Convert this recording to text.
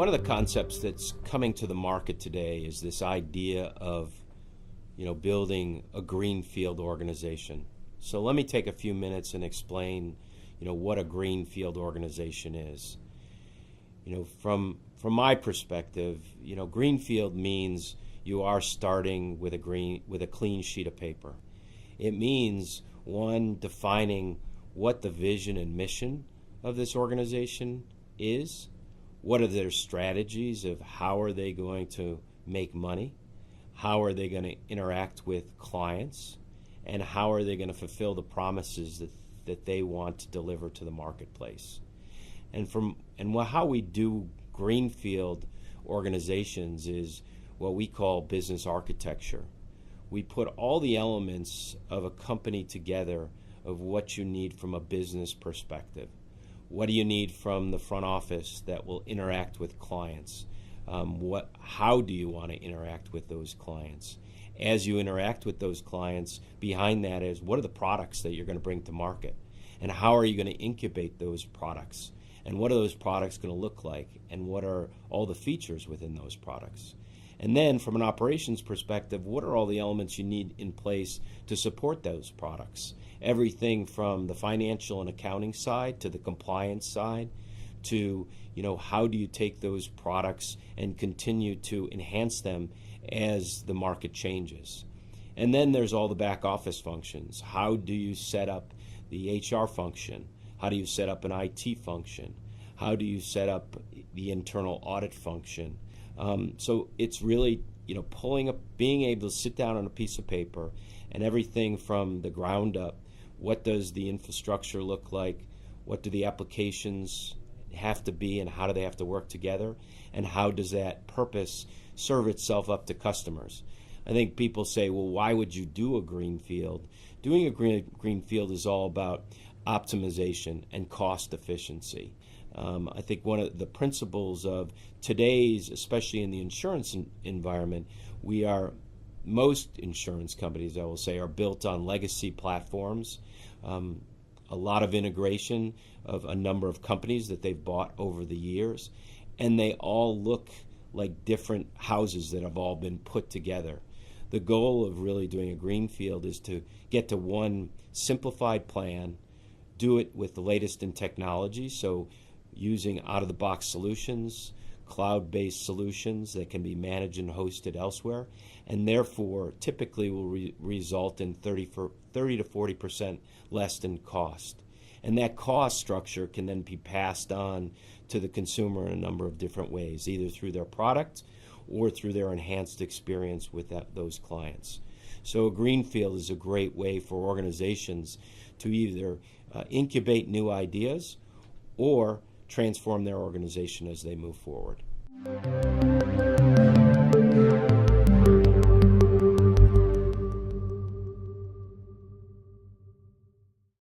One of the concepts that's coming to the market today is this idea of, building a Greenfield organization. So let me take a few minutes and explain, what a Greenfield organization is. From my perspective, Greenfield means you are starting with a clean sheet of paper. It means, one, defining what the vision and mission of this organization is. What are their strategies of how are they going to make money? How are they going to interact with clients? And how are they going to fulfill the promises that they want to deliver to the marketplace? And how we do Greenfield organizations is what we call business architecture. We put all the elements of a company together of what you need from a business perspective. What do you need from the front office that will interact with clients? How do you want to interact with those clients? As you interact with those clients, behind that is what are the products that you're going to bring to market? And how are you going to incubate those products? And what are those products going to look like? And what are all the features within those products? And then from an operations perspective, what are all the elements you need in place to support those products? Everything from the financial and accounting side to the compliance side to, how do you take those products and continue to enhance them as the market changes? And then there's all the back office functions. How do you set up the HR function? How do you set up an IT function? How do you set up the internal audit function? So it's really, being able to sit down on a piece of paper and everything from the ground up. What does the infrastructure look like? What do the applications have to be and how do they have to work together? And how does that purpose serve itself up to customers? I think people say, well, why would you do a greenfield? Doing a greenfield is all about optimization and cost efficiency. I think one of the principles of today's, especially in the insurance environment, most insurance companies, I will say, are built on legacy platforms. A lot of integration of a number of companies that they've bought over the years, and they all look like different houses that have all been put together. The goal of really doing a greenfield is to get to one simplified plan, do it with the latest in technology, so using out-of-the-box solutions, cloud-based solutions that can be managed and hosted elsewhere, and therefore typically will result in 30 to 40% less in cost. And that cost structure can then be passed on to the consumer in a number of different ways, either through their product or through their enhanced experience with those clients. So a greenfield is a great way for organizations to either incubate new ideas or transform their organization as they move forward.